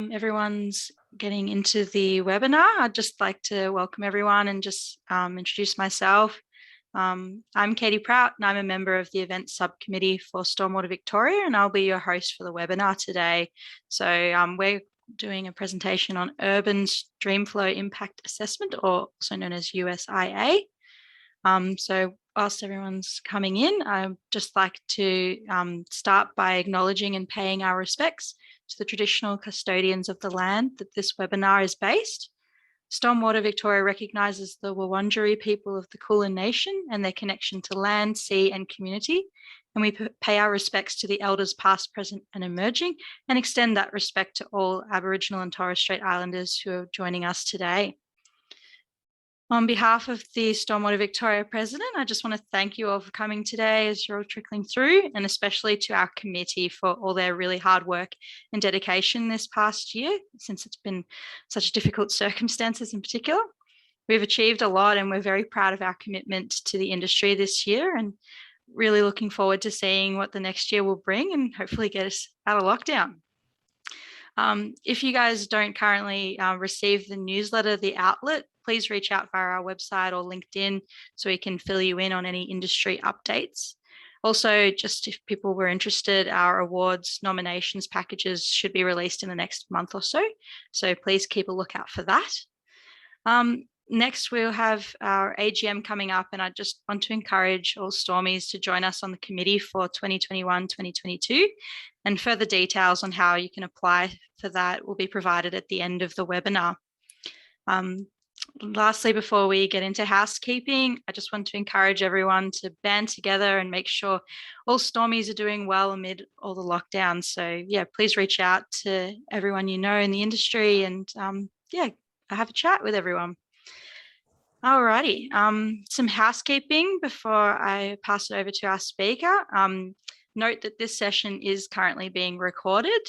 Everyone's getting into the webinar. I'd just like to welcome everyone and just introduce myself. I'm Katie Prout and I'm a member of the events subcommittee for Stormwater Victoria, and I'll be your host for the webinar today. So we're doing a presentation on urban streamflow impact assessment, or also known as USIA. So whilst everyone's coming in, I'd just like to start by acknowledging and paying our respects to the traditional custodians of the land that this webinar is based. Stormwater Victoria recognises the Wurundjeri people of the Kulin Nation and their connection to land, sea and community. And we pay our respects to the elders past, present and emerging, and extend that respect to all Aboriginal and Torres Strait Islanders who are joining us today. On behalf of the Stormwater Victoria President, I just want to thank you all for coming today as you're all trickling through, and especially to our committee for all their really hard work and dedication this past year, since it's been such difficult circumstances in particular. We've achieved a lot and we're very proud of our commitment to the industry this year, and really looking forward to seeing what the next year will bring and hopefully get us out of lockdown. If you guys don't currently receive the newsletter, The Outlet, please reach out via our website or LinkedIn so we can fill you in on any industry updates. Also, just if people were interested, our awards nominations packages should be released in the next month or so. So please keep a lookout for that. Next, we'll have our AGM coming up, and I just want to encourage all Stormies to join us on the committee for 2021-2022, and further details on how you can apply for that will be provided at the end of the webinar. Lastly, before we get into housekeeping, I just want to encourage everyone to band together and make sure all Stormies are doing well amid all the lockdowns. So yeah, please reach out to everyone you know in the industry and have a chat with everyone. Alrighty, some housekeeping before I pass it over to our speaker. Note that this session is currently being recorded.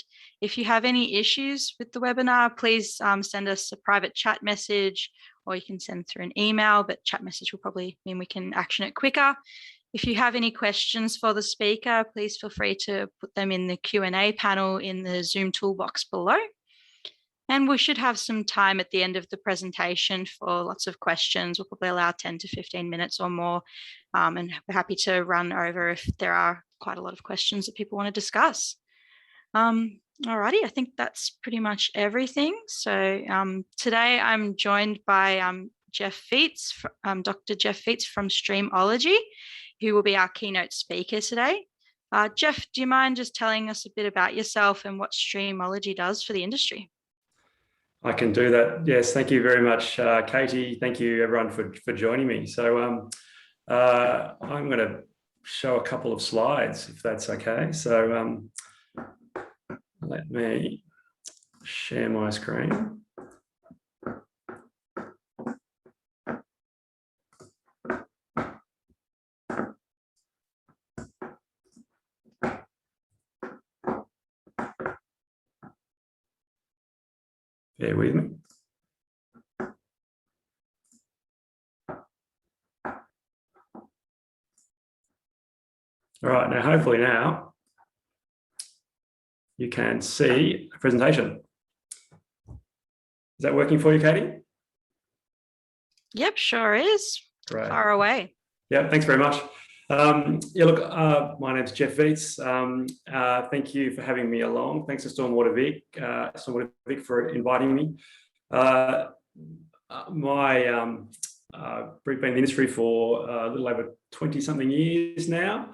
If you have any issues with the webinar, please send us a private chat message, or you can send through an email, but chat message will probably mean we can action it quicker. If you have any questions for the speaker, please feel free to put them in the Q&A panel in the Zoom toolbox below. And we should have some time at the end of the presentation for lots of questions. We'll probably allow 10 to 15 minutes or more. And we're happy to run over if there are quite a lot of questions that people want to discuss. Alrighty, I think that's pretty much everything. So today I'm joined by Jeff Feats, Dr. Jeff Feats from Streamology, who will be our keynote speaker today. Jeff, do you mind just telling us a bit about yourself and what Streamology does for the industry? I can do that. Yes, thank you very much, Katie. Thank you, everyone, for joining me. So I'm going to show a couple of slides, if that's okay. So let me share my screen. Bear with me. All right, now hopefully now you can see a presentation. Is that working for you, Katie? Yep, sure is. Great. Far away. Yeah, thanks very much. My name's Jeff Feats. Thank you for having me along. Thanks to Stormwater Vic for inviting me. We've been in the industry for a little over 20-something years now.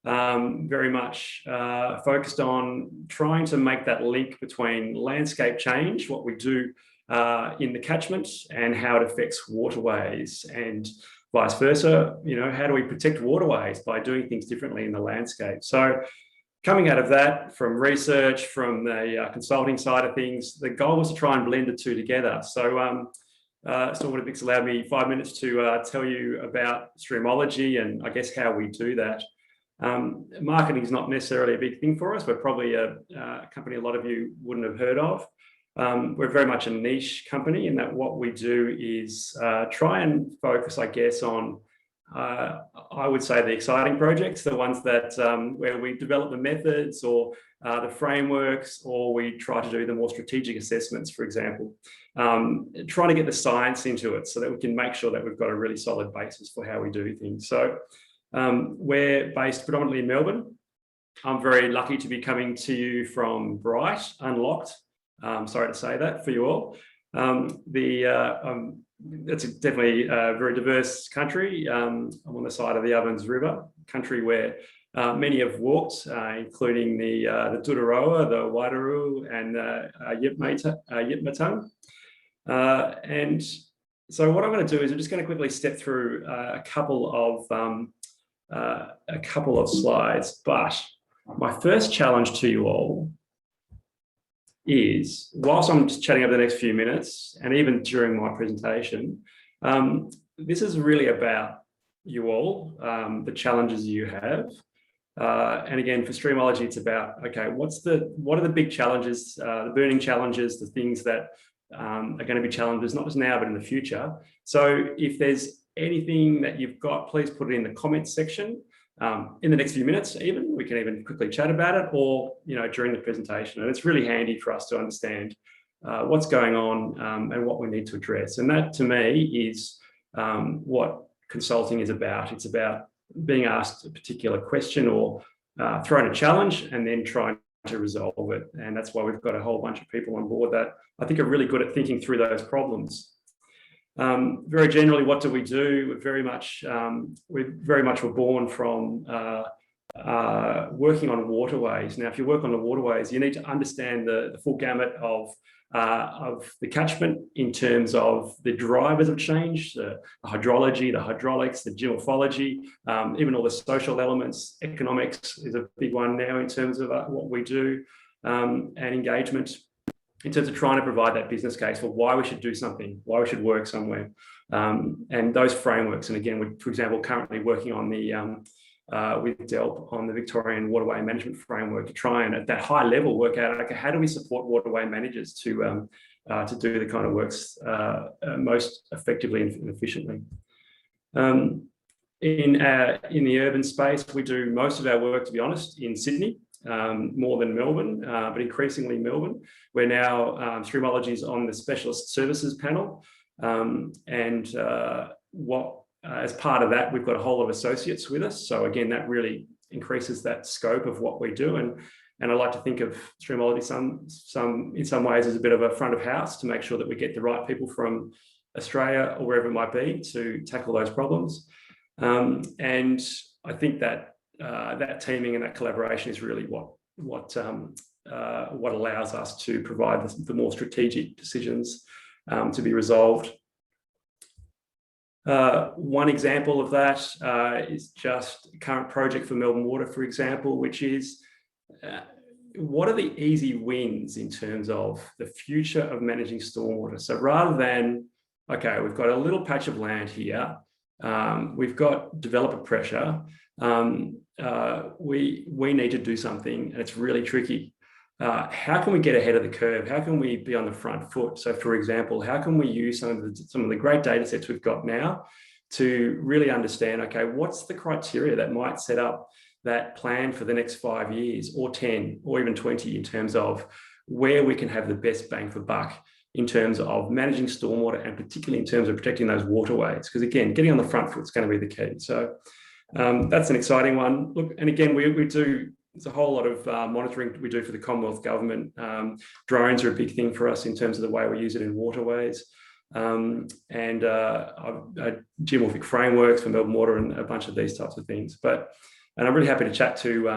Very much focused on trying to make that link between landscape change, what we do in the catchment, and how it affects waterways, and vice versa. You know, how do we protect waterways by doing things differently in the landscape? So coming out of that, from research, from the consulting side of things, the goal was to try and blend the two together. So Stormwater Vic's allowed me 5 minutes to tell you about Streamology and I guess how we do that. Marketing is not necessarily a big thing for us. We're probably a company a lot of you wouldn't have heard of. We're very much a niche company in that what we do is try and focus, I guess, on, I would say, the exciting projects, the ones that where we develop the methods or the frameworks, or we try to do the more strategic assessments, for example, trying to get the science into it so that we can make sure that we've got a really solid basis for how we do things. So we're based predominantly in Melbourne. I'm very lucky to be coming to you from Bright, unlocked. Sorry to say that for you all. It's definitely a very diverse country. I'm on the side of the Ovens River, country where many have walked, including the Doodaroa, the Waterway, and Yipmatung. And so what I'm going to do is I'm just going to quickly step through a couple of slides. But my first challenge to you all is, whilst I'm just chatting over the next few minutes, and even during my presentation, this is really about you all, the challenges you have. And again, for Streamology, it's about, okay, what are the big challenges, the burning challenges, the things that are going to be challenges, not just now, but in the future. So if there's anything that you've got, please put it in the comments section. In the next few minutes, we can even quickly chat about it, or during the presentation. And it's really handy for us to understand what's going on and what we need to address. And that, to me, is what consulting is about. It's about being asked a particular question or thrown a challenge and then trying to resolve it. And that's why we've got a whole bunch of people on board that I think are really good at thinking through those problems. Very generally, what do? We're very much were born from working on waterways. Now, if you work on the waterways, you need to understand the full gamut of the catchment in terms of the drivers of change, the hydrology, the hydraulics, the geomorphology, even all the social elements. Economics is a big one now in terms of what we do, and engagement, in terms of trying to provide that business case for why we should do something, why we should work somewhere, and those frameworks. And again, we're, for example, currently working on with DELP on the Victorian Waterway Management Framework to try and, at that high level, work out, okay, how do we support waterway managers to do the kind of works most effectively and efficiently. In the urban space, we do most of our work, to be honest, in Sydney. More than Melbourne, but increasingly Melbourne. We're now, Streamology is on the Specialist Services panel. As part of that, we've got a whole lot of associates with us. So again, that really increases that scope of what we do. And I like to think of Streamology in some ways as a bit of a front of house to make sure that we get the right people from Australia or wherever it might be to tackle those problems. And I think that that teaming and that collaboration is really what allows us to provide the more strategic decisions to be resolved. One example of that is just a current project for Melbourne Water, for example, which is what are the easy wins in terms of the future of managing stormwater? So rather than, okay, we've got a little patch of land here, we've got developer pressure, we need to do something, and it's really tricky. How can we get ahead of the curve? How can we be on the front foot? So, for example, how can we use some of the great data sets we've got now to really understand, okay, what's the criteria that might set up that plan for the next 5 years or 10 or even 20 in terms of where we can have the best bang for buck in terms of managing stormwater, and particularly in terms of protecting those waterways. Because again, getting on the front foot is going to be the key. So that's an exciting one. Look, and again, we do, there's a whole lot of monitoring we do for the Commonwealth Government. Drones are a big thing for us in terms of the way we use it in waterways. And geomorphic frameworks for Melbourne Water and a bunch of these types of things. And I'm really happy to chat to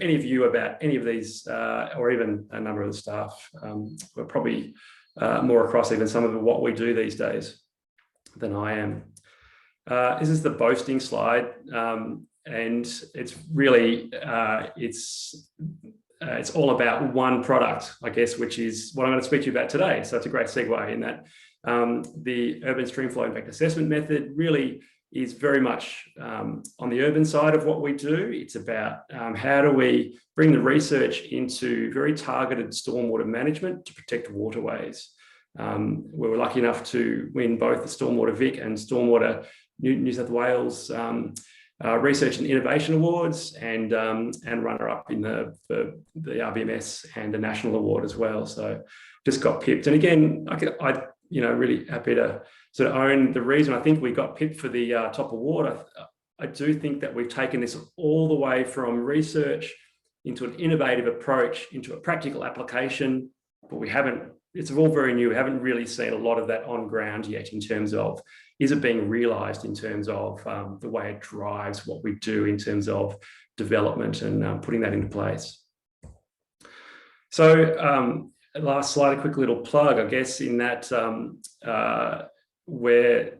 any of you about any of these, or even a number of the staff. We're probably more across even some of what we do these days than I am. This is the boasting slide, and it's really it's all about one product, I guess, which is what I'm going to speak to you about today. So it's a great segue in that the urban streamflow impact assessment method really is very much on the urban side of what we do. It's about how do we bring the research into very targeted stormwater management to protect waterways. We were lucky enough to win both the Stormwater Vic and Stormwater New South Wales Research and Innovation Awards, and runner-up in the RBMS and the National Award as well. So just got pipped. And again, I really happy to sort of own the reason I think we got pipped for the top award. I do think that we've taken this all the way from research into an innovative approach, into a practical application, but we haven't, it's all very new. We haven't really seen a lot of that on ground yet in terms of, is it being realised in terms of the way it drives what we do in terms of development and putting that into place. So last slide, a quick little plug, I guess, in that we're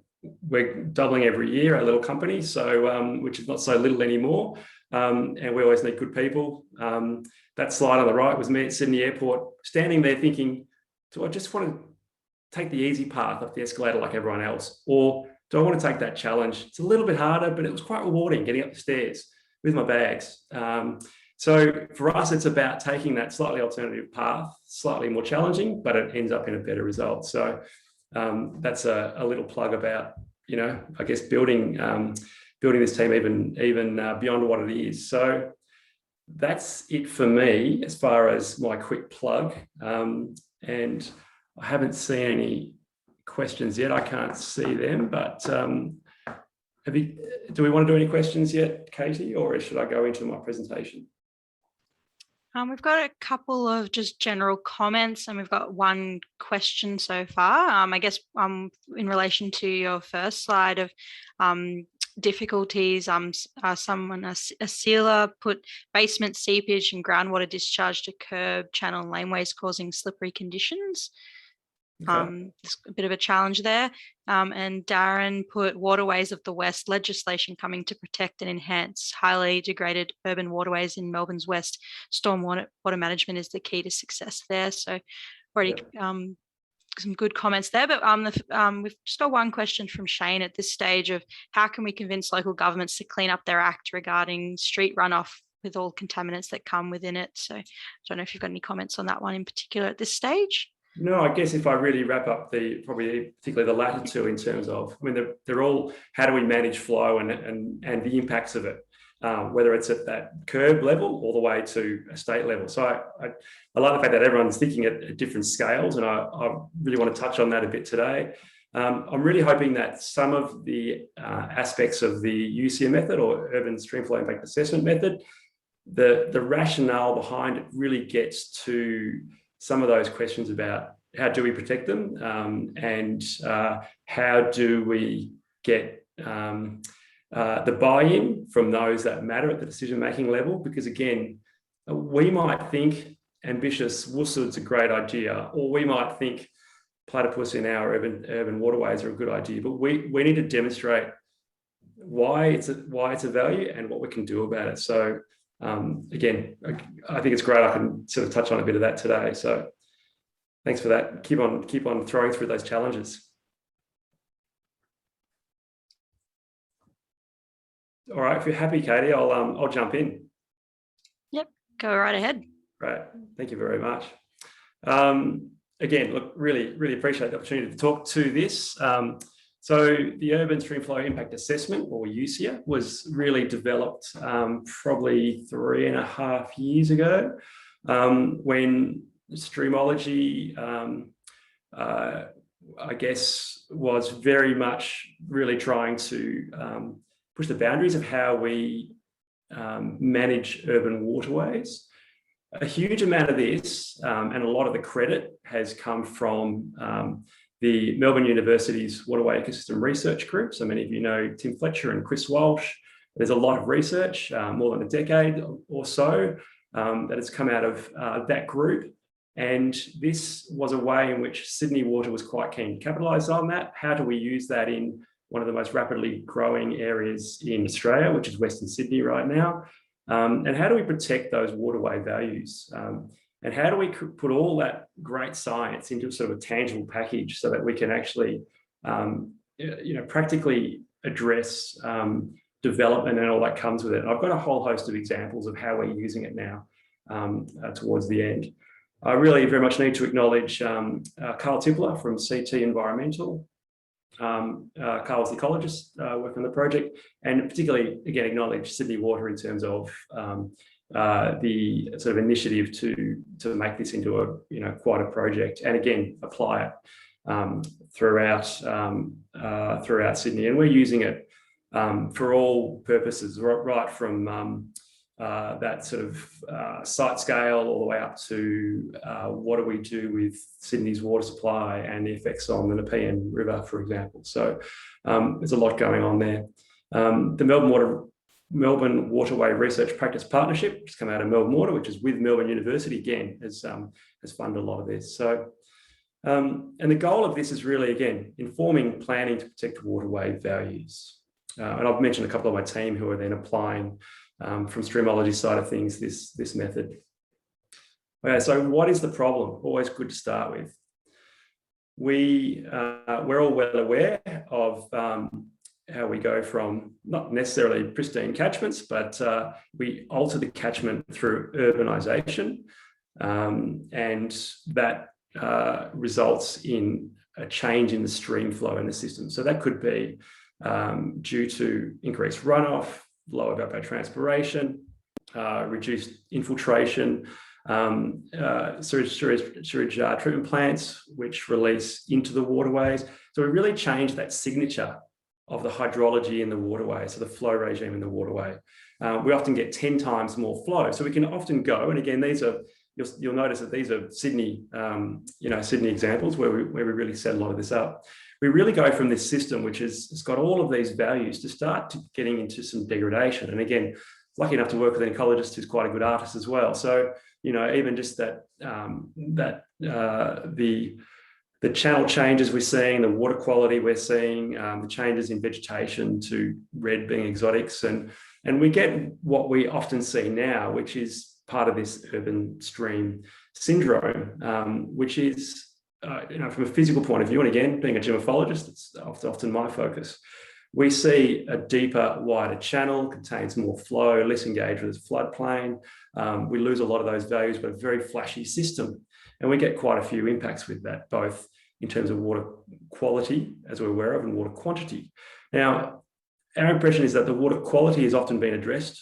doubling every year, our little company, so which is not so little anymore, and we always need good people. That slide on the right was me at Sydney Airport, standing there thinking, do I just want to take the easy path up the escalator like everyone else, or do I want to take that challenge? It's a little bit harder, but it was quite rewarding getting up the stairs with my bags. So for us, it's about taking that slightly alternative path, slightly more challenging, but it ends up in a better result. So that's a little plug about, I guess building this team even beyond what it is. So that's it for me as far as my quick plug. And I haven't seen any questions yet. I can't see them, but do we want to do any questions yet, Katie, or should I go into my presentation? We've got a couple of just general comments, and we've got one question so far. I guess in relation to your first slide of difficulties, someone, a sealer, put basement seepage and groundwater discharge to curb channel and laneways, causing slippery conditions. Okay. It's a bit of a challenge there. And Darren put Waterways of the West, legislation coming to protect and enhance highly degraded urban waterways in Melbourne's West. Stormwater management is the key to success there. So already some good comments there, but we've just got one question from Shane at this stage of how can we convince local governments to clean up their act regarding street runoff with all contaminants that come within it. So I don't know if you've got any comments on that one in particular at this stage. No, I guess if I really wrap up particularly the latter two in terms of, they're all, how do we manage flow and the impacts of it, whether it's at that curb level all the way to a state level. So I like the fact that everyone's thinking at different scales, and I really want to touch on that a bit today. I'm really hoping that some of the aspects of the USIA method, or Urban Streamflow Impact Assessment method, the rationale behind it really gets to some of those questions about how do we protect them, and how do we get the buy-in from those that matter at the decision-making level. Because again, we might think ambitious Woosud's a great idea, or we might think platypus in our urban waterways are a good idea, but we need to demonstrate why it's a value and what we can do about it. So again, I think it's great I can sort of touch on a bit of that today. So thanks for that. Keep on throwing through those challenges. All right, if you're happy, Katie, I'll jump in. Yep, go right ahead. Great, thank you very much. Again, look, really appreciate the opportunity to talk to this. So the Urban Streamflow Impact Assessment, or USIA, was really developed probably 3.5 years ago, when streamology, I guess, was very much really trying to push the boundaries of how we manage urban waterways. A huge amount of this, and a lot of the credit, has come from the Melbourne University's Waterway Ecosystem Research Group. So many of you know Tim Fletcher and Chris Walsh. There's a lot of research, more than a decade or so, that has come out of that group. And this was a way in which Sydney Water was quite keen to capitalise on that. How do we use that in one of the most rapidly growing areas in Australia, which is Western Sydney right now? And how do we protect those waterway values? And how do we put all that great science into sort of a tangible package so that we can actually, practically address development and all that comes with it? And I've got a whole host of examples of how we're using it now towards the end. I really very much need to acknowledge Carl Tippler from CT Environmental, Carl's the ecologist working on the project, and particularly, again, acknowledge Sydney Water in terms of the sort of initiative to make this into a quite a project, and again apply it throughout Sydney. And we're using it for all purposes, right from that sort of site scale all the way up to what do we do with Sydney's water supply and the effects on the Nepean River, for example. So there's a lot going on there. The Melbourne Waterway Research Practice Partnership, which has come out of Melbourne Water, which is with Melbourne University, again, has funded a lot of this. So, and the goal of this is really, again, informing planning to protect waterway values. And I've mentioned a couple of my team who are then applying from streamology side of things, this method. Okay, so what is the problem? Always good to start with. We're all well aware of how we go from not necessarily pristine catchments, but we alter the catchment through urbanisation, and that results in a change in the stream flow in the system. So that could be due to increased runoff, low evapotranspiration, reduced infiltration, sewage treatment plants, which release into the waterways. So we really change that signature of the hydrology in the waterway, so the flow regime in the waterway. We often get 10 times more flow. So we can often go, and again, these are, you'll notice that these are Sydney, Sydney examples where we really set a lot of this up. We really go from this system, which has got all of these values, to start getting into some degradation. And again, lucky enough to work with an ecologist who's quite a good artist as well. So, even just that, the channel changes we're seeing, the water quality we're seeing, the changes in vegetation to red being exotics. And we get what we often see now, which is part of this urban stream syndrome, which is, from a physical point of view, and again, being a gemophologist, it's often my focus. We see a deeper, wider channel, contains more flow, less engaged with its floodplain. We lose a lot of those values, but a very flashy system. And we get quite a few impacts with that, both in terms of water quality, as we're aware of, and water quantity. Now, our impression is that the water quality has often been addressed.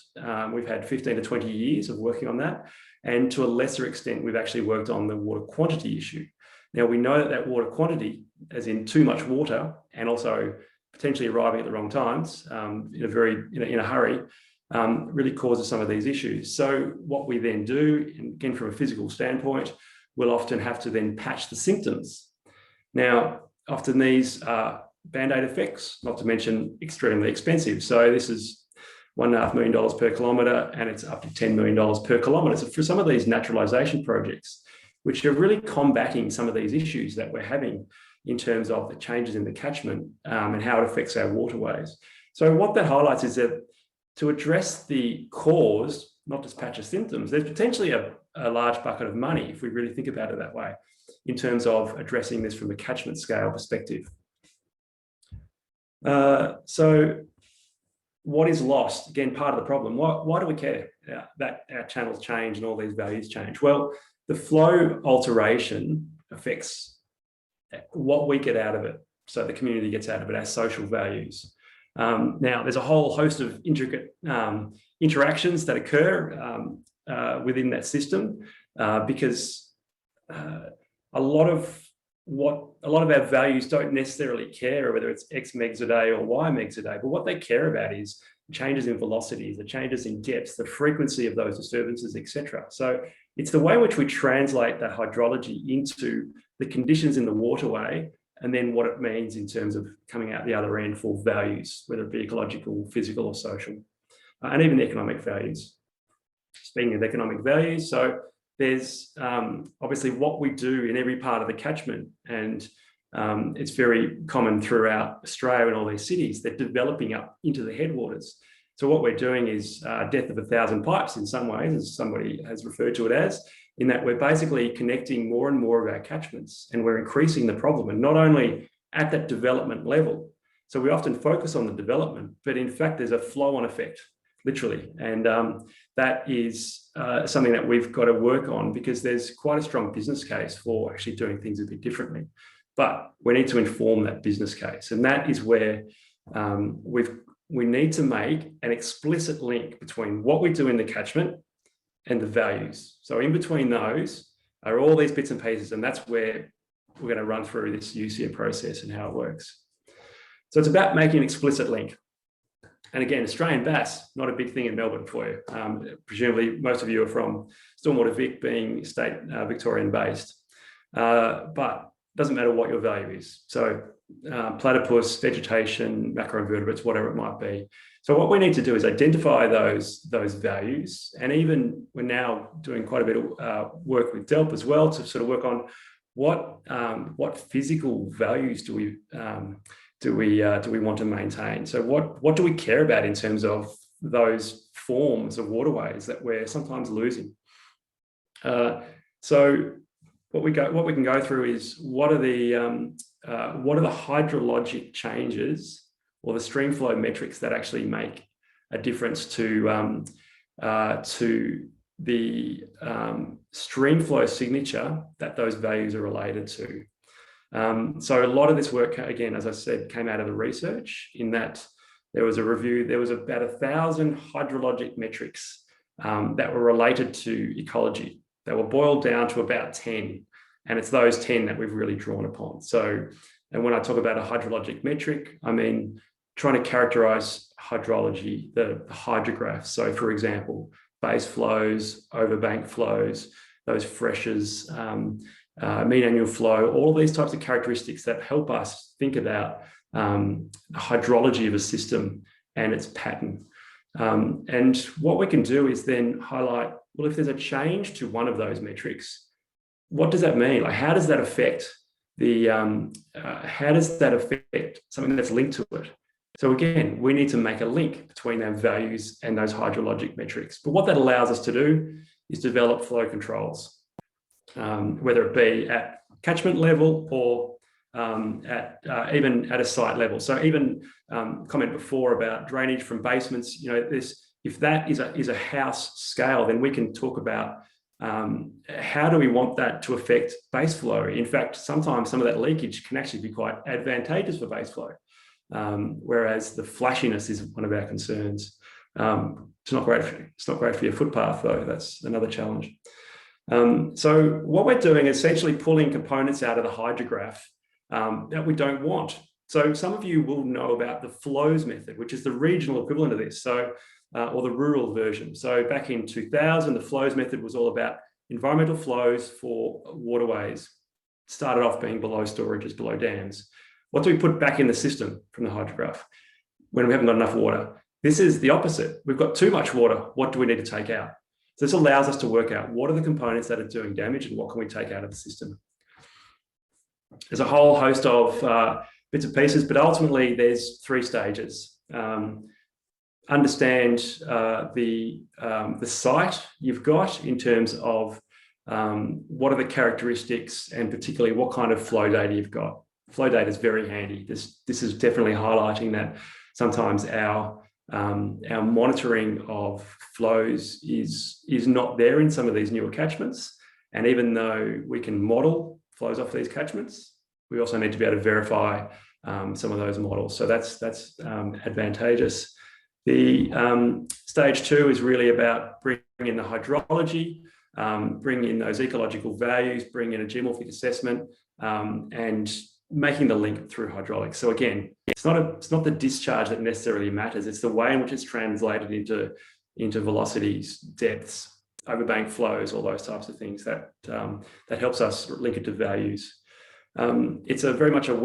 We've had 15 to 20 years of working on that. And to a lesser extent, we've actually worked on the water quantity issue. Now, we know that water quantity, as in too much water, and also potentially arriving at the wrong times in a hurry, really causes some of these issues. So what we then do, and again, from a physical standpoint, we'll often have to then patch the symptoms. Now, often these are Band-Aid effects, not to mention extremely expensive. So this is $1.5 million per kilometre, and it's up to $10 million per kilometre. So for some of these naturalisation projects, which are really combating some of these issues that we're having in terms of the changes in the catchment and how it affects our waterways. So what that highlights is that to address the cause, not just patch the symptoms, there's potentially a large bucket of money, if we really think about it that way, in terms of addressing this from a catchment scale perspective. So what is lost? Again, part of the problem. Why do we care that our channels change and all these values change? Well, the flow alteration affects what we get out of it. So the community gets out of it, our social values. Now, there's a whole host of intricate interactions that occur within that system because a lot of our values don't necessarily care whether it's X megs a day or Y megs a day, but what they care about is changes in velocities, the changes in depths, the frequency of those disturbances, etc. So it's the way in which we translate that hydrology into the conditions in the waterway, and then what it means in terms of coming out the other end for values, whether it be ecological, physical, or social, and even the economic values. Speaking of economic values, so there's obviously what we do in every part of the catchment, and it's very common throughout Australia and all these cities. They're developing up into the headwaters. So what we're doing is death of 1,000 pipes in some ways, as somebody has referred to it as, in that we're basically connecting more and more of our catchments, and we're increasing the problem, and not only at that development level. So we often focus on the development, but in fact, there's a flow-on effect, literally. And that is something that we've got to work on, because there's quite a strong business case for actually doing things a bit differently. but we need to inform that business case. And that is where we need to make an explicit link between what we do in the catchment and the values. So in between those are all these bits and pieces, and that's where we're going to run through this USIA process and how it works. So it's about making an explicit link. And again, Australian bass, not a big thing in Melbourne for you. Presumably, most of you are from Stormwater Vic, being state Victorian based. But it doesn't matter what your value is. So platypus, vegetation, macroinvertebrates, whatever it might be. So what we need to do is identify those values. And even we're now doing quite a bit of work with DELP as well to sort of work on what physical values do we want to maintain? So what do we care about in terms of those forms of waterways that we're sometimes losing? So what we can go through is what are the hydrologic changes or the streamflow metrics that actually make a difference to the streamflow signature that those values are related to. So a lot of this work, again, as I said, came out of the research in that there was a review, there was about 1,000 hydrologic metrics that were related to ecology. They were boiled down to about 10, and it's those 10 that we've really drawn upon. So, and when I talk about a hydrologic metric, I mean trying to characterize hydrology, the hydrographs. So for example, base flows, overbank flows, those freshers, mean annual flow, all these types of characteristics that help us think about the hydrology of a system and its pattern. And what we can do is then highlight, well, if there's a change to one of those metrics, what does that mean? Like, how does that affect something that's linked to it? So again, we need to make a link between our values and those hydrologic metrics. But what that allows us to do is develop flow controls, whether it be at catchment level or even at a site level. So even comment before about drainage from basements, you know, if that is a house scale, then we can talk about how do we want that to affect base flow. In fact, sometimes some of that leakage can actually be quite advantageous for base flow, whereas the flashiness is one of our concerns. It's not great for your footpath, though. That's another challenge. So what we're doing is essentially pulling components out of the hydrograph that we don't want. So some of you will know about the flows method, which is the regional equivalent of this, so or the rural version. So back in 2000, the flows method was all about environmental flows for waterways. Started off being below storages, below dams. What do we put back in the system from the hydrograph when we haven't got enough water? This is the opposite. We've got too much water. What do we need to take out? So this allows us to work out what are the components that are doing damage and what can we take out of the system. There's a whole host of bits and pieces, but ultimately there's 3 stages. Understand the site you've got in terms of what are the characteristics and particularly what kind of flow data you've got. Flow data is very handy. This is definitely highlighting that sometimes our monitoring of flows is not there in some of these newer catchments. And even though we can model flows off these catchments, we also need to be able to verify some of those models. So that's advantageous. The stage 2 is really about bringing in the hydrology, bringing in those ecological values, bringing in a geomorphic assessment, and making the link through hydraulics. So again, it's not the discharge that necessarily matters. It's the way in which it's translated into velocities, depths, overbank flows, all those types of things that helps us link it to values. It's very much an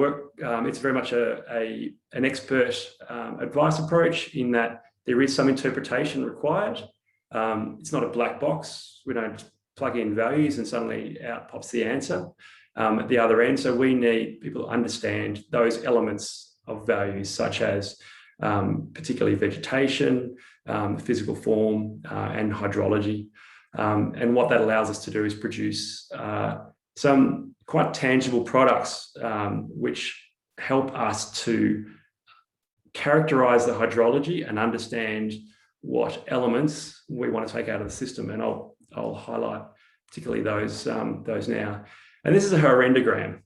expert advice approach in that there is some interpretation required. It's not a black box. We don't plug in values and suddenly out pops the answer at the other end. So we need people to understand those elements of values, such as particularly vegetation, physical form, and hydrology. And what that allows us to do is produce some quite tangible products which help us to characterize the hydrology and understand what elements we want to take out of the system. And I'll highlight particularly those now. And this is a horrendogram.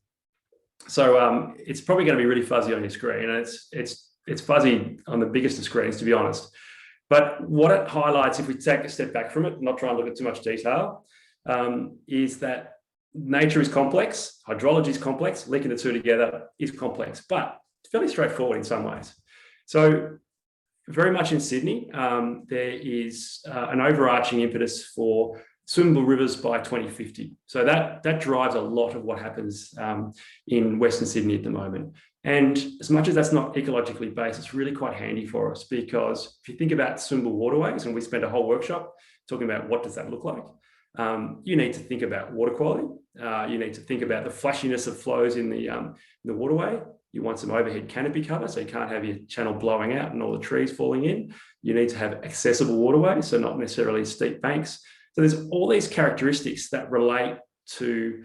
So it's probably going to be really fuzzy on your screen, and it's fuzzy on the biggest of screens, to be honest. But what it highlights, if we take a step back from it, not try and look at too much detail, is that nature is complex, hydrology is complex, linking the two together is complex, but it's fairly straightforward in some ways. So very much in Sydney, there is an overarching impetus for swimmable rivers by 2050. So that drives a lot of what happens in Western Sydney at the moment. And as much as that's not ecologically based, it's really quite handy for us, because if you think about swimmable waterways, and we spent a whole workshop talking about what does that look like, you need to think about water quality. You need to think about the flashiness of flows in the waterway. You want some overhead canopy cover, so you can't have your channel blowing out and all the trees falling in. You need to have accessible waterways, so not necessarily steep banks. So there's all these characteristics that relate to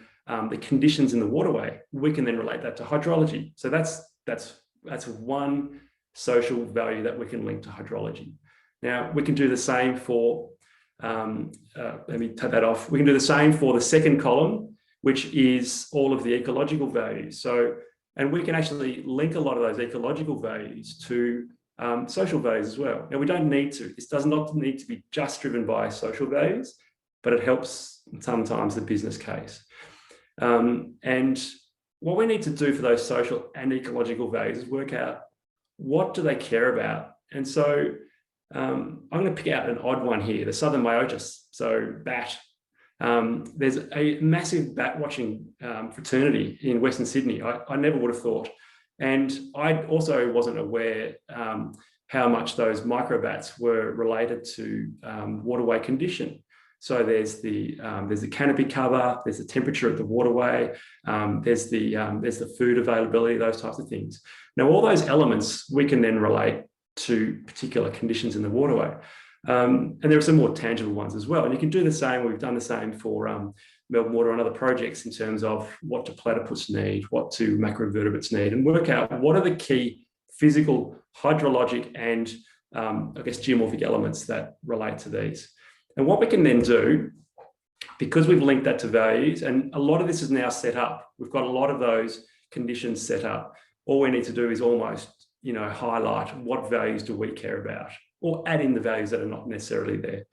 the conditions in the waterway. We can then relate that to hydrology. So that's one social value that we can link to hydrology. Now, we can do the same for, let me take that off. We can do the same for the second column, which is all of the ecological values. So, and we can actually link a lot of those ecological values to social values as well. Now, we don't need to. This does not need to be just driven by social values, but it helps sometimes the business case. And what we need to do for those social and ecological values is work out, what do they care about? And so I'm going to pick out an odd one here, the southern Myotis, so bat. There's a massive bat watching fraternity in Western Sydney. I never would have thought. And I also wasn't aware how much those microbats were related to waterway condition. So there's the canopy cover, there's the temperature of the waterway, there's the food availability, those types of things. Now, all those elements we can then relate to particular conditions in the waterway. And there are some more tangible ones as well. And you can do the same. We've done the same for Melbourne Water and other projects in terms of what do platypus need, what do macroinvertebrates need, and work out what are the key physical, hydrologic, and I guess geomorphic elements that relate to these. And what we can then do, because we've linked that to values, and a lot of this is now set up, we've got a lot of those conditions set up. All we need to do is almost, highlight what values do we care about, or add in the values that are not necessarily there.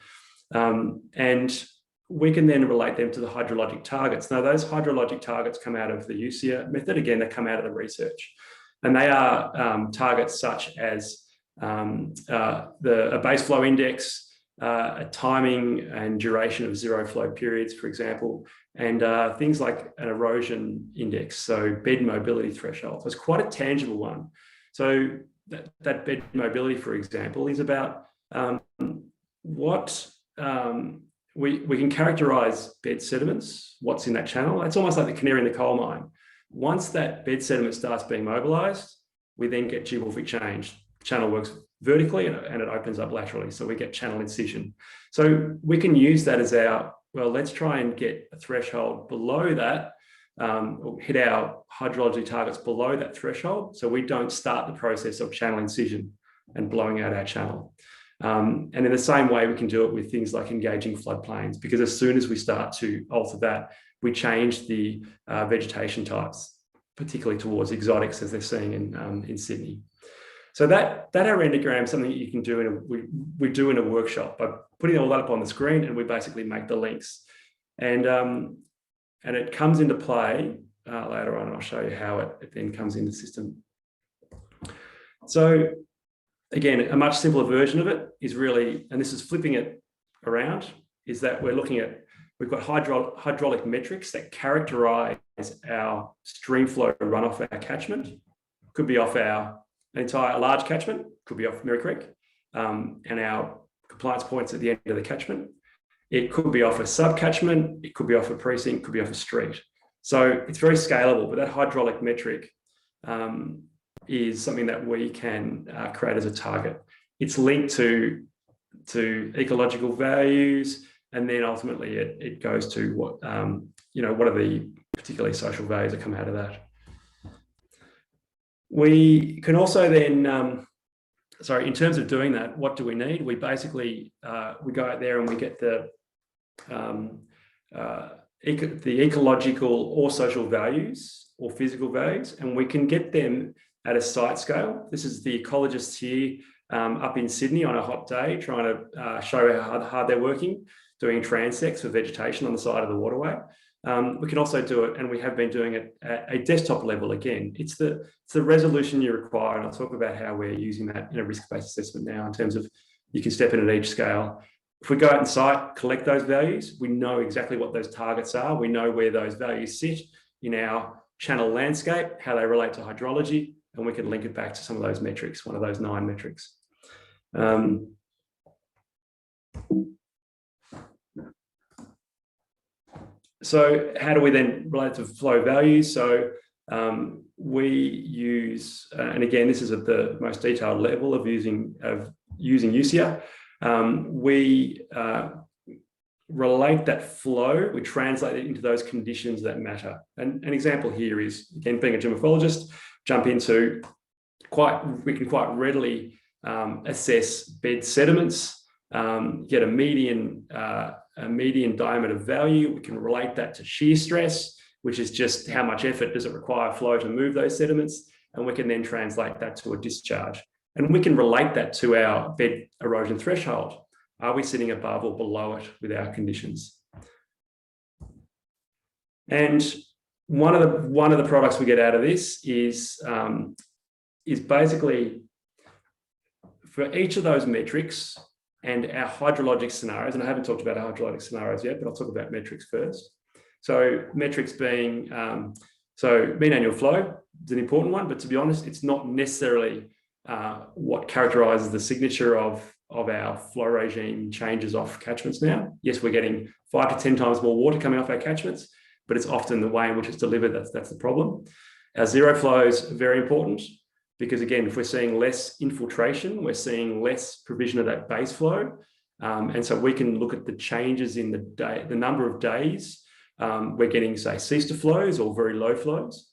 And we can then relate them to the hydrologic targets. Now, those hydrologic targets come out of the USIA method. Again, they come out of the research. And they are targets such as a base flow index, a timing and duration of zero flow periods, for example, and things like an erosion index, so bed mobility threshold. So it's quite a tangible one. So that bed mobility, for example, is about what we can characterize bed sediments, what's in that channel. It's almost like the canary in the coal mine. Once that bed sediment starts being mobilized, we then get geomorphic change. The channel works vertically and it opens up laterally. So we get channel incision. So we can use that as let's try and get a threshold below that, or hit our hydrology targets below that threshold, so we don't start the process of channel incision and blowing out our channel. And in the same way, we can do it with things like engaging floodplains, because as soon as we start to alter that, we change the vegetation types, particularly towards exotics, as they're seeing in Sydney. So that arendogram is something that you can do, we do in a workshop by putting all that up on the screen, and we basically make the links. And it comes into play later on, and I'll show you how it then comes into the system. So again, a much simpler version of it is really, and this is flipping it around, is that we've got hydraulic metrics that characterize our streamflow runoff our catchment. Could be off our entire large catchment, could be off Merri Creek, and our compliance points at the end of the catchment. It could be off a sub-catchment, it could be off a precinct, could be off a street. So it's very scalable, but that hydraulic metric is something that we can create as a target. It's linked to ecological values, and then ultimately it goes to what are the particularly social values that come out of that. We can also then, in terms of doing that, what do we need? We basically, we go out there and we get the the ecological or social values or physical values, and we can get them at a site scale. This is the ecologists here up in Sydney on a hot day, trying to show how hard they're working, doing transects for vegetation on the side of the waterway. We can also do it, and we have been doing it at a desktop level again. It's the resolution you require, and I'll talk about how we're using that in a risk-based assessment now in terms of you can step in at each scale. If we go out and site, collect those values, we know exactly what those targets are. We know where those values sit in our channel landscape, how they relate to hydrology, and we can link it back to some of those metrics, one of those 9 metrics. So how do we then relate to flow values? So we use, and again, this is at the most detailed level of using USIA. We relate that flow, we translate it into those conditions that matter. And an example here is, again, being a geomorphologist, jump into we can quite readily assess bed sediments, get a median diameter value. We can relate that to shear stress, which is just how much effort does it require flow to move those sediments. And we can then translate that to a discharge. And we can relate that to our bed erosion threshold. Are we sitting above or below it with our conditions? And one of the products we get out of this is basically for each of those metrics and our hydrologic scenarios, and I haven't talked about our hydrologic scenarios yet, but I'll talk about metrics first. So metrics being, so mean annual flow is an important one, but to be honest, it's not necessarily what characterises the signature of our flow regime changes off catchments now. Yes, we're getting 5 to 10 times more water coming off our catchments, but it's often the way in which it's delivered that's the problem. Our zero flows are very important because, again, if we're seeing less infiltration, we're seeing less provision of that base flow. And so we can look at the changes in the number of days we're getting, say, cease to flows or very low flows.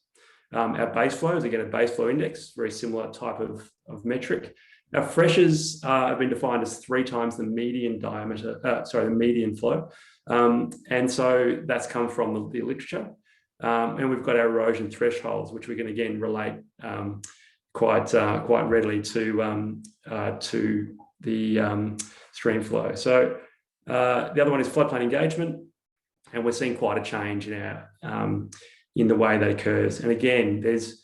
Our base flows, again, a base flow index, very similar type of metric. Our freshers have been defined as 3 times the median diameter, the median flow. And so that's come from the literature. And we've got our erosion thresholds, which we can, again, relate quite readily to the Streamflow. So the other one is floodplain engagement, and we're seeing quite a change in our in the way that occurs. And again, there's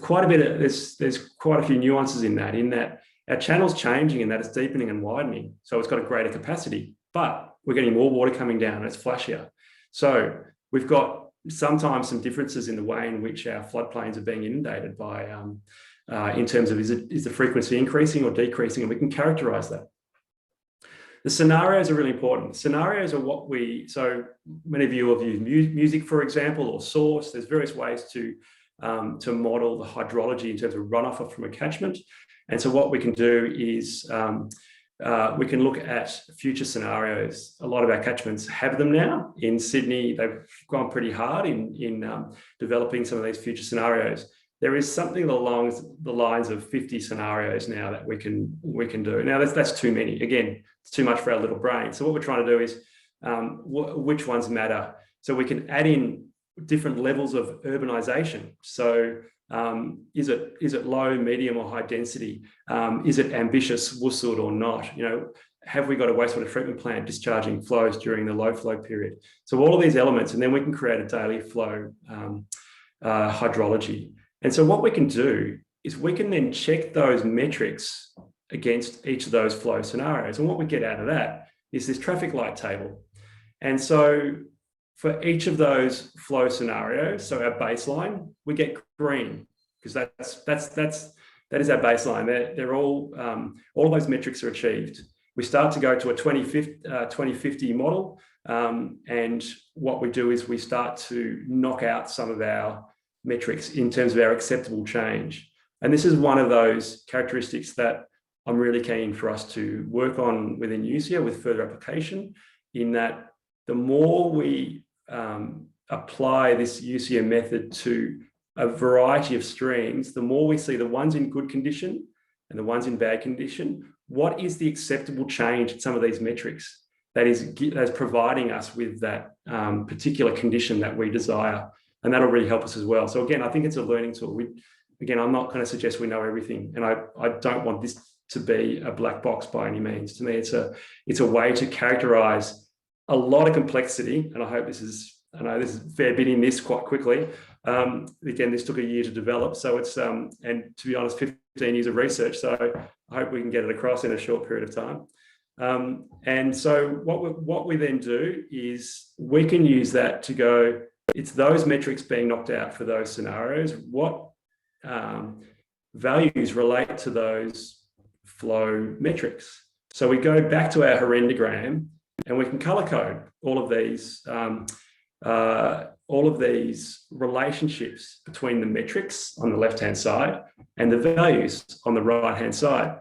quite a bit of there's quite a few nuances in that our channel's changing and that it's deepening and widening. So it's got a greater capacity, but we're getting more water coming down and it's flashier. So we've got sometimes some differences in the way in which our floodplains are being inundated by in terms of is the frequency increasing or decreasing, and we can characterize that. The scenarios are really important. Scenarios are so many of you have used music, for example, or source. There's various ways to model the hydrology in terms of runoff from a catchment. And so what we can do is we can look at future scenarios. A lot of our catchments have them now. In Sydney, they've gone pretty hard in developing some of these future scenarios. There is something along the lines of 50 scenarios now that we can do. Now that's too many. Again, it's too much for our little brain. So what we're trying to do is which ones matter. So we can add in different levels of urbanization. So is it low, medium, or high density? Is it ambitious, WUSUD, or not? You know, have we got a wastewater treatment plant discharging flows during the low flow period? So all of these elements, and then we can create a daily flow hydrology. And so what we can do is we can then check those metrics against each of those flow scenarios. And what we get out of that is this traffic light table. And so for each of those flow scenarios, so our baseline, we get green because that is our baseline. They're all of those metrics are achieved. We start to go to a 2050 model, and what we do is we start to knock out some of our metrics in terms of our acceptable change. And this is one of those characteristics that I'm really keen for us to work on within USIA with further application, in that the more we apply this USIA method to a variety of streams, the more we see the ones in good condition and the ones in bad condition. What is the acceptable change in some of these metrics? that is providing us with that particular condition that we desire. And that'll really help us as well. So again, I think it's a learning tool. Again, I'm not going to suggest we know everything. And I don't want this to be a black box by any means. To me, it's a way to characterize a lot of complexity. And I know this is a fair bit in this quite quickly. Again, this took a year to develop. So it's, and to be honest, 15 years of research. So I hope we can get it across in a short period of time. And so what we then do is we can use that to go, it's those metrics being knocked out for those scenarios. What values relate to those flow metrics? So we go back to our horrendogram and we can color code all of these relationships between the metrics on the left-hand side and the values on the right-hand side.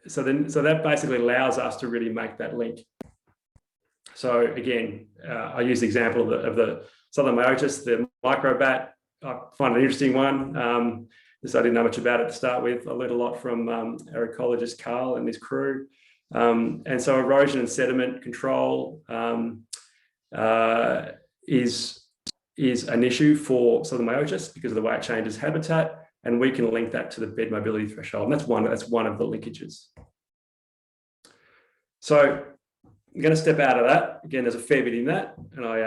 So that basically allows us to really make that link. So again, I use the example of the southern myotis, the microbat. I find it an interesting one. I didn't know much about it to start with. I learned a lot from our ecologist Carl and his crew. And so erosion and sediment control is an issue for southern myotis because of the way it changes habitat, and we can link that to the bed mobility threshold. And that's one of the linkages. So I'm going to step out of that. Again, there's a fair bit in that, and I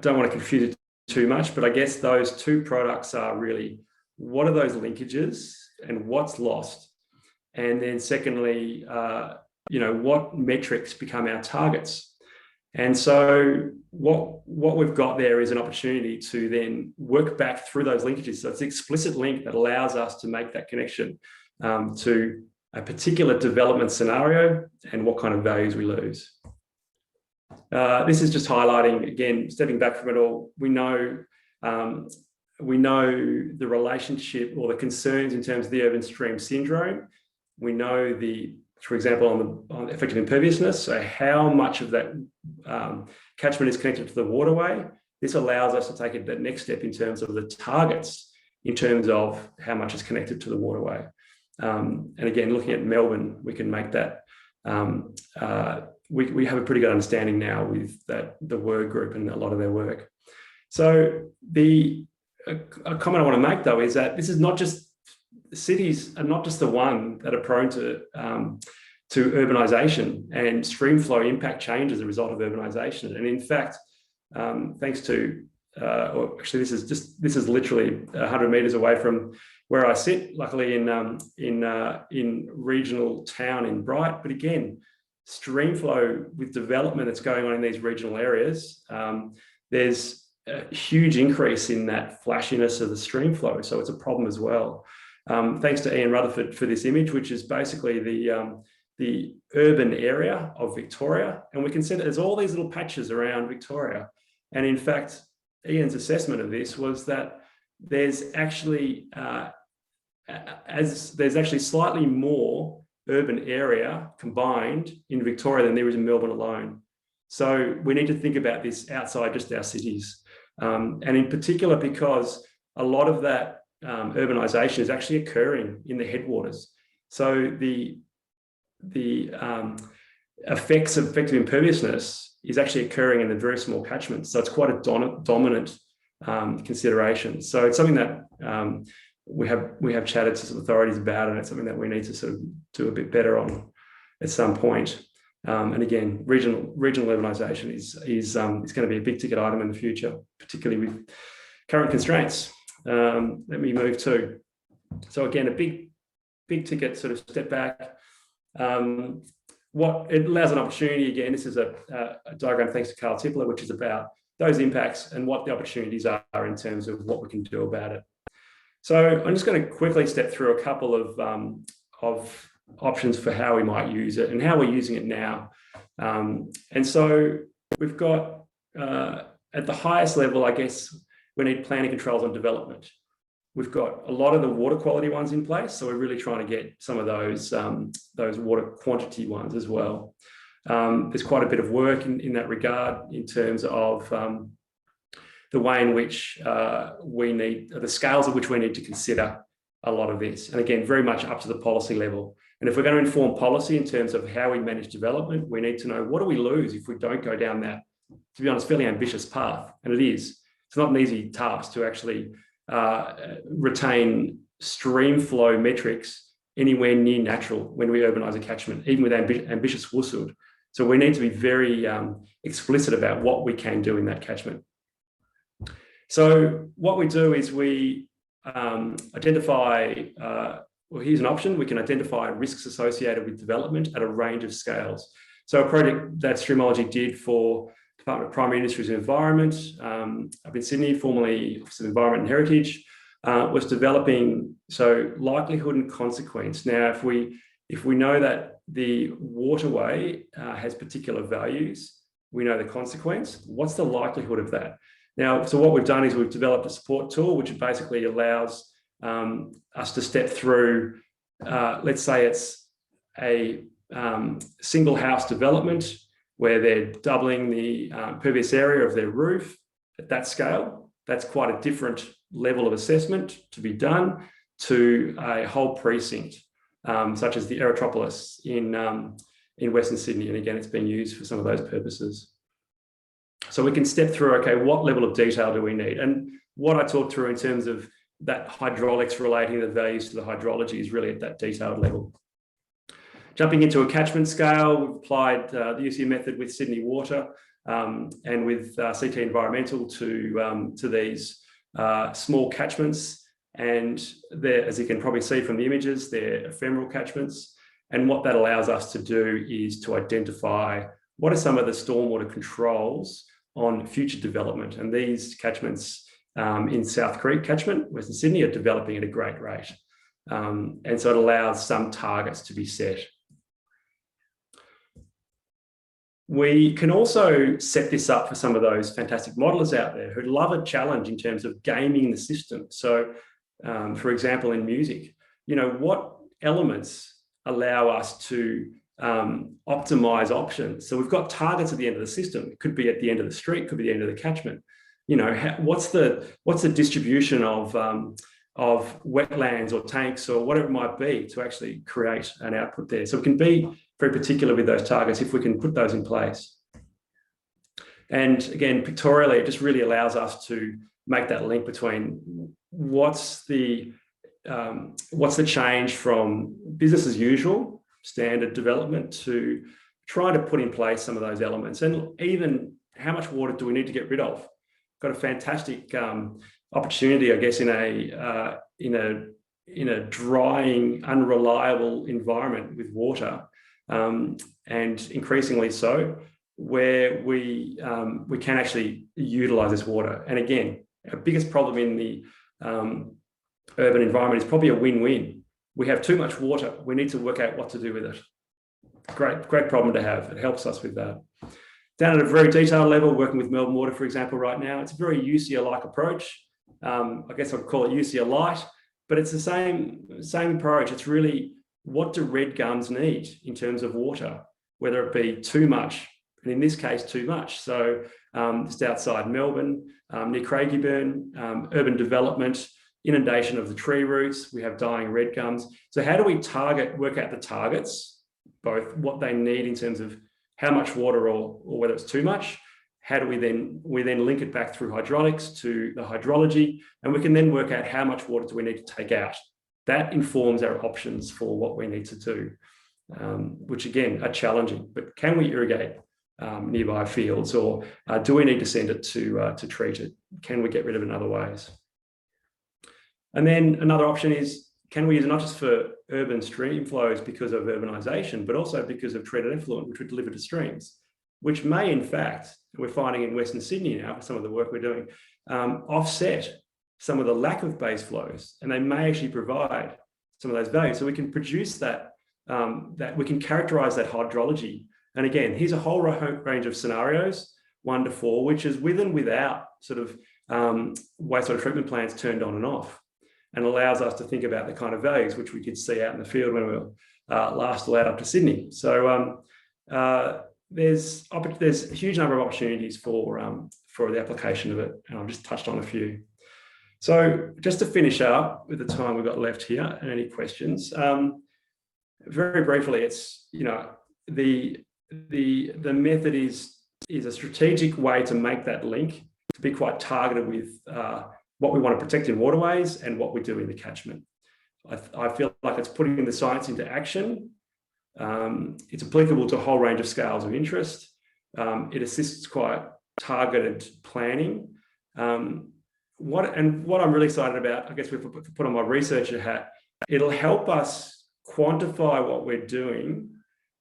don't want to confuse it too much, but I guess those two products are really, what are those linkages and what's lost? And then secondly, what metrics become our targets? And so what we've got there is an opportunity to then work back through those linkages. So it's an explicit link that allows us to make that connection to a particular development scenario and what kind of values we lose. This is just highlighting, again, stepping back from it all, we know the relationship or the concerns in terms of the urban stream syndrome. We know for example, on effective imperviousness, so how much of that catchment is connected to the waterway. This allows us to take that next step in terms of the targets, in terms of how much is connected to the waterway. And again, looking at Melbourne, we can make that, we have a pretty good understanding now with the Word group and a lot of their work. So a comment I want to make though is that this is not just, cities are not just the one that are prone to urbanisation and streamflow impact change as a result of urbanisation. And in fact, thanks to, or actually this is literally 100 metres away from where I sit, luckily in regional town in Bright. But again, streamflow with development that's going on in these regional areas, there's a huge increase in that flashiness of the streamflow. So it's a problem as well. Thanks to Ian Rutherford for this image, which is basically the urban area of Victoria. And we can see that there's all these little patches around Victoria. And in fact, Ian's assessment of this was that there's actually slightly more urban area combined in Victoria than there is in Melbourne alone. So we need to think about this outside just our cities. And in particular, because a lot of that urbanisation is actually occurring in the headwaters. So the effects of effective imperviousness is actually occurring in a very small catchment. So it's quite a dominant consideration. So it's something that we have chatted to some authorities about, and it's something that we need to sort of do a bit better on at some point. And again, regional urbanisation is going to be a big ticket item in the future, particularly with current constraints. Let me move to. So again, a big ticket sort of step back. What it allows an opportunity, again, this is a diagram thanks to Carl Tippler, which is about those impacts and what the opportunities are in terms of what we can do about it. So I'm just going to quickly step through a couple of options for how we might use it and how we're using it now. And so we've got, at the highest level, I guess, we need planning controls on development. We've got a lot of the water quality ones in place, so we're really trying to get some of those water quantity ones as well. There's quite a bit of work in that regard in terms of the way in which the scales at which we need to consider a lot of this. And again, very much up to the policy level. And if we're going to inform policy in terms of how we manage development, we need to know, what do we lose if we don't go down that, to be honest, fairly ambitious path? And it is. It's not an easy task to actually retain stream flow metrics anywhere near natural when we urbanise a catchment, even with ambitious WUSUD. So we need to be very explicit about what we can do in that catchment. So what we do is we identify, well, here's an option. We can identify risks associated with development at a range of scales. So a project that Streamology did for Department of Primary Industries and Environment up in Sydney, formerly Office of Environment and Heritage, was developing, so likelihood and consequence. Now, if we know that the waterway has particular values, we know the consequence. What's the likelihood of that? Now, so what we've done is we've developed a support tool, which basically allows us to step through, let's say it's a single house development where they're doubling the pervious area of their roof at that scale. That's quite a different level of assessment to be done to a whole precinct, such as the Erytropolis in Western Sydney. And again, it's been used for some of those purposes. So we can step through, okay, what level of detail do we need? And what I talked through in terms of that hydraulics relating the values to the hydrology is really at that detailed level. Jumping into a catchment scale, we've applied the USIA method with Sydney Water and with CT Environmental to these small catchments. And as you can probably see from the images, they're ephemeral catchments. And what that allows us to do is to identify what are some of the stormwater controls on future development. And these catchments in South Creek catchment, Western Sydney, are developing at a great rate. And so it allows some targets to be set. We can also set this up for some of those fantastic modelers out there who love a challenge in terms of gaming the system. So, for example, in music, you know, what elements allow us to optimize options? So we've got targets at the end of the system. It could be at the end of the street, could be the end of the catchment. You know, what's the distribution of wetlands or tanks or whatever it might be to actually create an output there? So we can be very particular with those targets if we can put those in place. And again, pictorially, it just really allows us to make that link between what's the change from business as usual, standard development, to try to put in place some of those elements. And even how much water do we need to get rid of? Got a fantastic opportunity, I guess, in a drying, unreliable environment with water, and increasingly so, where we can actually utilize this water. And again, our biggest problem in the urban environment is probably a win-win. We have too much water. We need to work out what to do with it. Great problem to have. It helps us with that. Down at a very detailed level, working with Melbourne Water, for example, right now, it's a very USIA-like approach. I guess I'd call it USIA light, but it's the same approach. It's really, what do red gums need in terms of water, whether it be too much, and in this case, too much. So just outside Melbourne, near Craigieburn, urban development, inundation of the tree roots, we have dying red gums. So how do we work out the targets, both what they need in terms of how much water or whether it's too much? How do we then link it back through hydraulics to the hydrology, and we can then work out how much water do we need to take out. That informs our options for what we need to do, which again are challenging. But can we irrigate nearby fields, or do we need to send it to treat it? Can we get rid of it in other ways? And then another option is, can we use it not just for urban stream flows because of urbanisation, but also because of treated effluent, which we deliver to streams, which may, in fact, we're finding in Western Sydney now, for some of the work we're doing, offset some of the lack of base flows, and they may actually provide some of those values. So we can produce that we can characterise that hydrology. And again, here's a whole range of scenarios, 1 to 4, which is with and without sort of wastewater treatment plants turned on and off, and allows us to think about the kind of values which we could see out in the field when we were last allowed up to Sydney. So there's a huge number of opportunities for the application of it, and I've just touched on a few. So just to finish up with the time we've got left here and any questions, very briefly, it's, the method is a strategic way to make that link, to be quite targeted with what we want to protect in waterways and what we do in the catchment. I feel like it's putting the science into action. It's applicable to a whole range of scales of interest. It assists quite targeted planning. What I'm really excited about, I guess we've put on my researcher hat, it'll help us quantify what we're doing,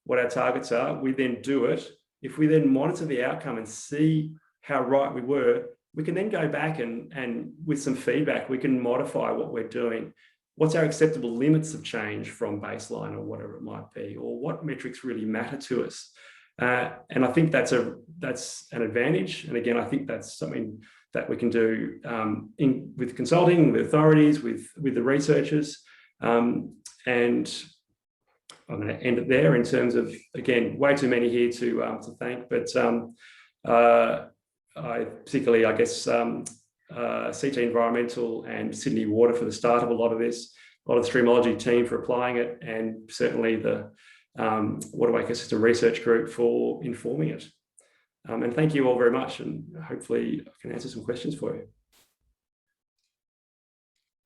what our targets are. We then do it. If we then monitor the outcome and see how right we were, we can then go back and with some feedback, we can modify what we're doing. What's our acceptable limits of change from baseline or whatever it might be, or what metrics really matter to us? And I think that's an advantage. And again, I think that's something that we can do with consulting, with authorities, with the researchers. And I'm going to end it there in terms of, again, way too many here to thank, but I particularly, I guess, CT Environmental and Sydney Water for the start of a lot of this, a lot of the Streamology team for applying it, and certainly the Waterway Ecosystem Research Group for informing it. And thank you all very much, and hopefully I can answer some questions for you.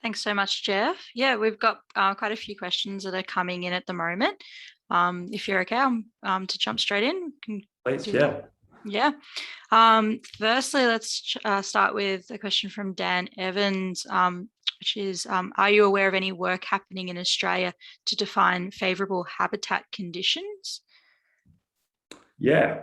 Thanks so much, Jeff. Yeah, we've got quite a few questions that are coming in at the moment. If you're okay, to jump straight in. Please, yeah. Yeah. Firstly, let's start with a question from Dan Evans, which is, are you aware of any work happening in Australia to define favourable habitat conditions? Yeah,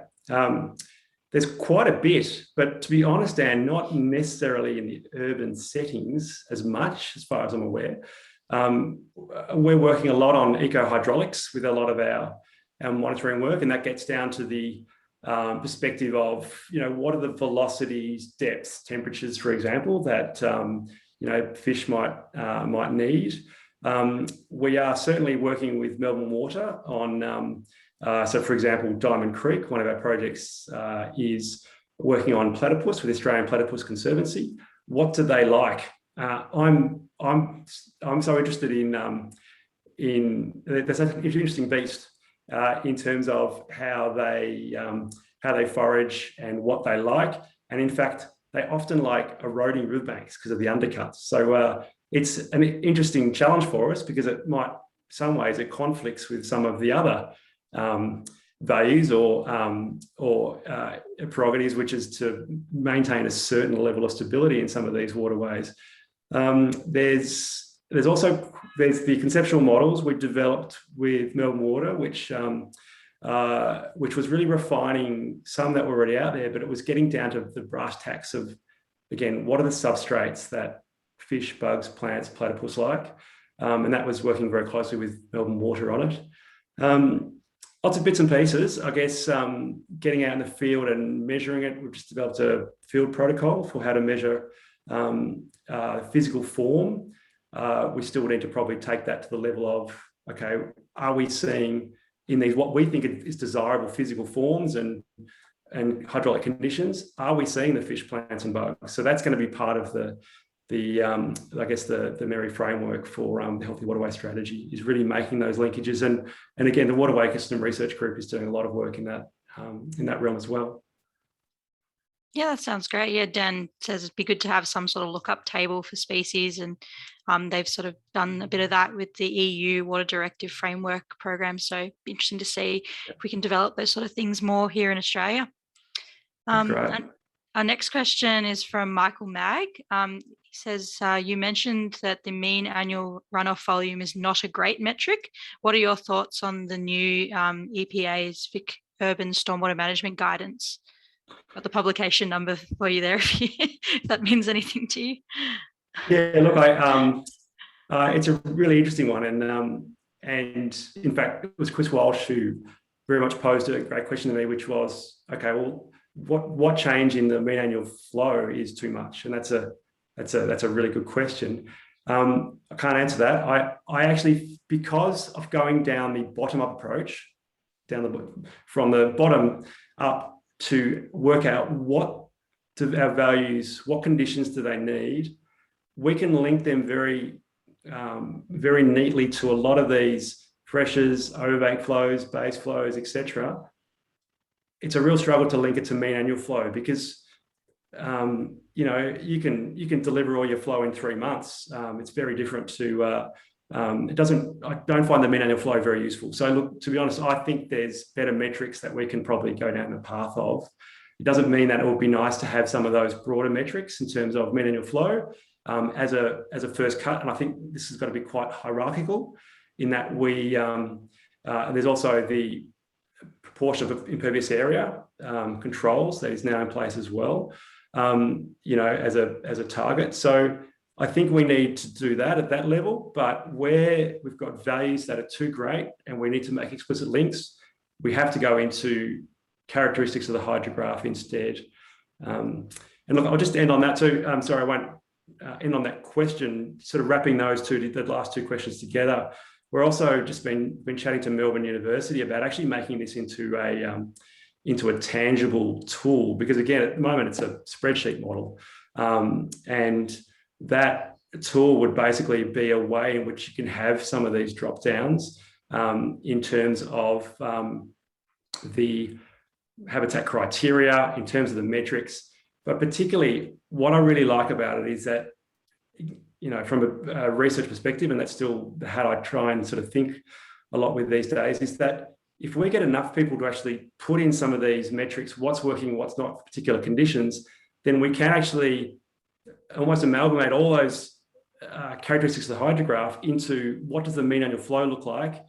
there's quite a bit, but to be honest, Dan, not necessarily in the urban settings as much, as far as I'm aware. We're working a lot on eco-hydraulics with a lot of our monitoring work, and that gets down to the perspective of, what are the velocities, depths, temperatures, for example, that fish might need. We are certainly working with Melbourne Water on, so for example, Diamond Creek, one of our projects is working on platypus with the Australian Platypus Conservancy. What do they like? I'm so interested in there's an interesting beast in terms of how they forage and what they like. And in fact, they often like eroding riverbanks because of the undercuts. So it's an interesting challenge for us, because it might, some ways, it conflicts with some of the other values or prerogatives, which is to maintain a certain level of stability in some of these waterways. There's the conceptual models we developed with Melbourne Water, which was really refining some that were already out there, but it was getting down to the brass tacks of, again, what are the substrates that fish, bugs, plants, platypus like? And that was working very closely with Melbourne Water on it. Lots of bits and pieces, I guess, getting out in the field and measuring it. We've just developed a field protocol for how to measure physical form. We still need to probably take that to the level of, okay, are we seeing in these what we think is desirable physical forms and hydraulic conditions, are we seeing the fish, plants and bugs? So that's going to be part of the MERI framework for the Healthy Waterway Strategy, is really making those linkages. And again, the Waterway Ecosystem Research Group is doing a lot of work in that realm as well. Yeah, that sounds great. Yeah, Dan says it'd be good to have some sort of lookup table for species, and they've sort of done a bit of that with the EU Water Directive Framework program. So interesting to see if we can develop those sort of things more here in Australia. Our next question is from Michael Mag. He says, you mentioned that the mean annual runoff volume is not a great metric. What are your thoughts on the new EPA's Vic Urban Stormwater Management Guidance? Got the publication number for you there, if that means anything to you. Yeah, look, it's a really interesting one, and in fact, it was Chris Walsh who very much posed a great question to me, which was, okay, well, what change in the mean annual flow is too much? And that's a really good question. I can't answer that. I actually, because of going down the bottom-up approach, from the bottom up, to work out what do our values, what conditions do they need, we can link them very, very neatly to a lot of these pressures, overbank flows, base flows, etc. It's a real struggle to link it to mean annual flow because you know, you can deliver all your flow in 3 months. It's very different to I don't find the mean annual flow very useful. So look, to be honest, I think there's better metrics that we can probably go down the path of. It doesn't mean that it would be nice to have some of those broader metrics in terms of mean annual flow as a first cut. And I think this has got to be quite hierarchical in that we, and there's also the proportion of impervious area controls that is now in place as well, you know, as a target. So I think we need to do that at that level, but where we've got values that are too great and we need to make explicit links, we have to go into characteristics of the hydrograph instead. And look, I'll just end on that too. Sorry, I won't end on that question, sort of wrapping those the last two questions together. We're also just been chatting to Melbourne University about actually making this into a tangible tool, because again, at the moment it's a spreadsheet model. And that tool would basically be a way in which you can have some of these drop downs in terms of the habitat criteria, in terms of the metrics. But particularly what I really like about it is that, you know, from a research perspective, and that's still the hat I try and sort of think a lot with these days, is that if we get enough people to actually put in some of these metrics, what's working, what's not for particular conditions, then we can actually almost amalgamate all those characteristics of the hydrograph into what does the mean annual flow look like.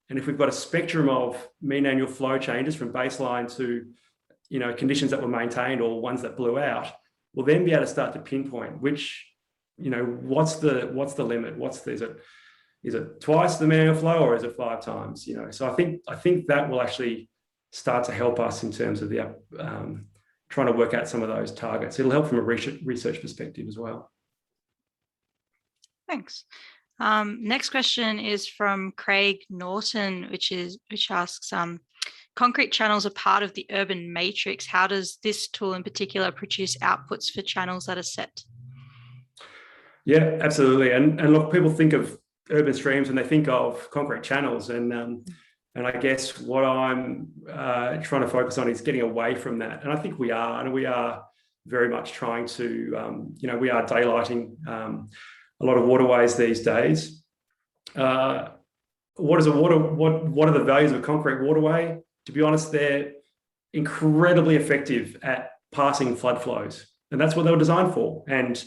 And if we've got a spectrum of mean annual flow changes from baseline to, you know, conditions that were maintained or ones that blew out, we'll then be able to start to pinpoint which, you know, what's the limit? Is it twice the mean annual flow or is it 5 times? You know, so I think that will actually start to help us in terms of the trying to work out some of those targets. It'll help from a research perspective as well. Thanks. Next question is from Craig Norton, which asks, concrete channels are part of the urban matrix. How does this tool in particular produce outputs for channels that are set? Yeah, absolutely. And look, people think of urban streams and they think of concrete channels, and I guess what I'm trying to focus on is getting away from that. And I think we are very much trying to, you know, we are daylighting a lot of waterways these days. What are the values of a concrete waterway? To be honest, they're incredibly effective at passing flood flows, and that's what they were designed for. And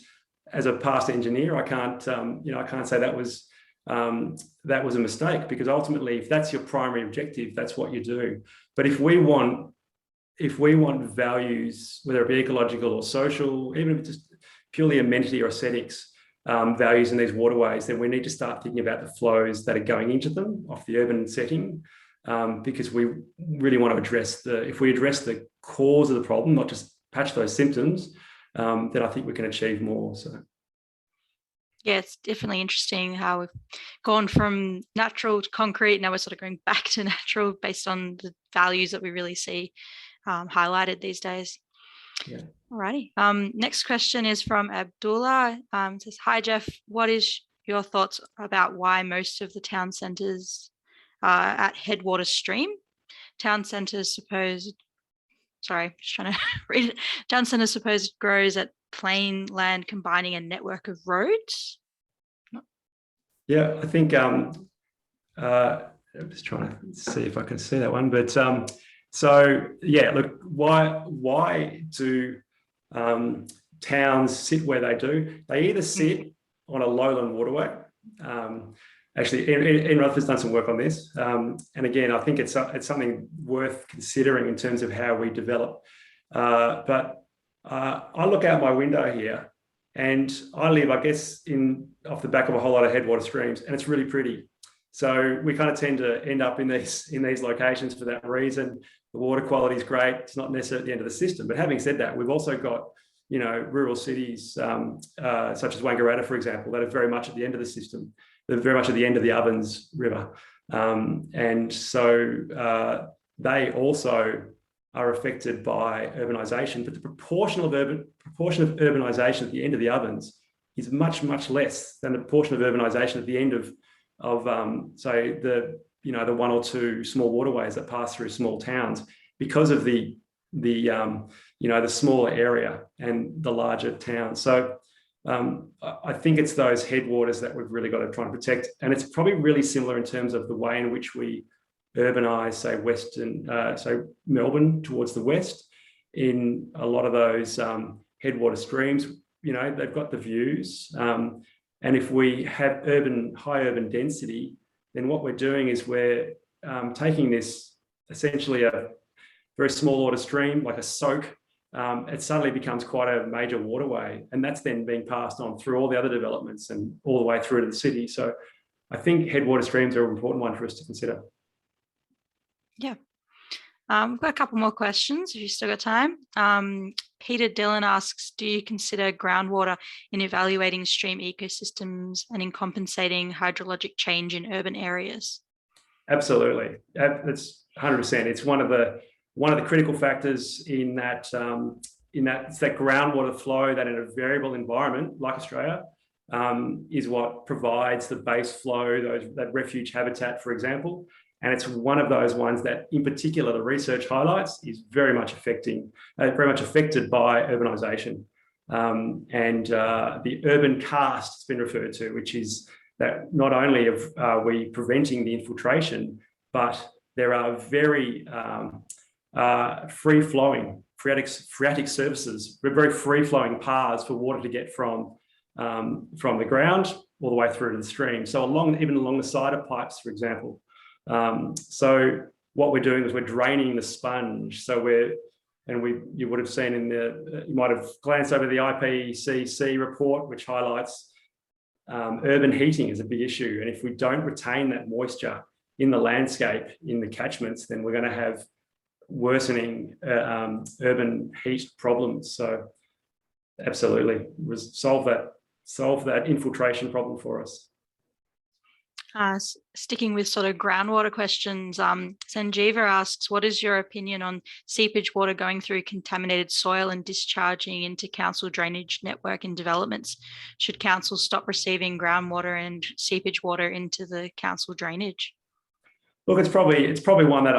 as a past engineer, I can't, you know, I can't say that was a mistake, because ultimately, if that's your primary objective, that's what you do. But if we want values, whether it be ecological or social, even if it's just purely amenity or aesthetics values in these waterways, then we need to start thinking about the flows that are going into them off the urban setting, because we really want to address if we address the cause of the problem, not just patch those symptoms, then I think we can achieve more. So. Yeah, it's definitely interesting how we've gone from natural to concrete. Now we're sort of going back to natural based on the values that we really see highlighted these days. Yeah. Alrighty. Next question is from Abdullah. It says, hi, Jeff. What is your thoughts about why most of the town centres at headwater stream? Town centres supposed, sorry, just trying to read it. Town centres supposed grows at plain land combining a network of roads. Yeah, I think I'm just trying to see if I can see that one. But so yeah, look, why do towns sit where they do? They either sit on a lowland waterway. Actually, Ian Rutherford's done some work on this, and again, I think it's something worth considering in terms of how we develop. But I look out my window here, and I live, I guess, off the back of a whole lot of headwater streams, and it's really pretty. So we kind of tend to end up in these locations for that reason. The water quality is great. It's not necessarily at the end of the system. But having said that, we've also got, you know, rural cities such as Wangaratta, for example, that are very much at the end of the system. They're very much at the end of the Ovens River, and so they also are affected by urbanisation. But the proportion of urbanisation at the end of the Ovens is much, much less than the portion of urbanisation at the end of say the one or two small waterways that pass through small towns, because of the smaller area and the larger towns. So I think it's those headwaters that we've really got to try and protect, and it's probably really similar in terms of the way in which we urbanise, say Melbourne towards the west. In a lot of those headwater streams, they've got the views, and if we have high urban density, then what we're doing is we're taking this essentially a very small water stream, like a soak. It suddenly becomes quite a major waterway, and that's then being passed on through all the other developments and all the way through to the city. So I think headwater streams are an important one for us to consider. Yeah. We've got a couple more questions if you've still got time. Peter Dillon asks, do you consider groundwater in evaluating stream ecosystems and in compensating hydrologic change in urban areas? Absolutely. That's 100%. It's one of the critical factors in that it's that groundwater flow that in a variable environment like Australia is what provides the base flow, that refuge habitat, for example. And it's one of those ones that, in particular, the research highlights is very much affected by urbanisation. And the urban cast has been referred to, which is that not only are we preventing the infiltration, but there are very free-flowing phreatic surfaces, very free-flowing paths for water to get from the ground all the way through to the stream. So even along the side of pipes, for example. So what we're doing is we're draining the sponge. So you would have seen you might have glanced over the IPCC report, which highlights urban heating is a big issue. And if we don't retain that moisture in the landscape, in the catchments, then we're going to have worsening urban heat problems. So absolutely, solve that infiltration problem for us. Sticking with sort of groundwater questions, Sanjeeva asks, what is your opinion on seepage water going through contaminated soil and discharging into council drainage network and developments? Should council stop receiving groundwater and seepage water into the council drainage? Look, it's probably one that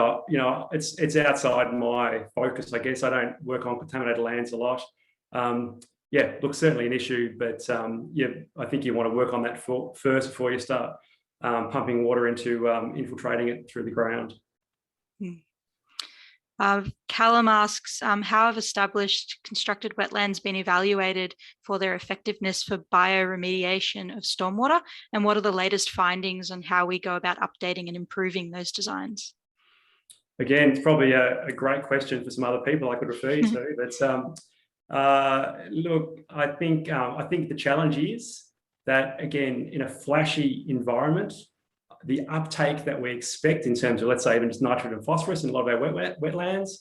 it's outside my focus. I guess I don't work on contaminated lands a lot. Yeah, look, certainly an issue, but I think you want to work on that first before you start pumping water into infiltrating it through the ground. Callum asks, how have established constructed wetlands been evaluated for their effectiveness for bioremediation of stormwater? And what are the latest findings on how we go about updating and improving those designs? Again, it's probably a great question for some other people I could refer you to. But look, I think the challenge is that, again, in a flashy environment, the uptake that we expect in terms of, let's say, even just nitrogen and phosphorus in a lot of our wetlands,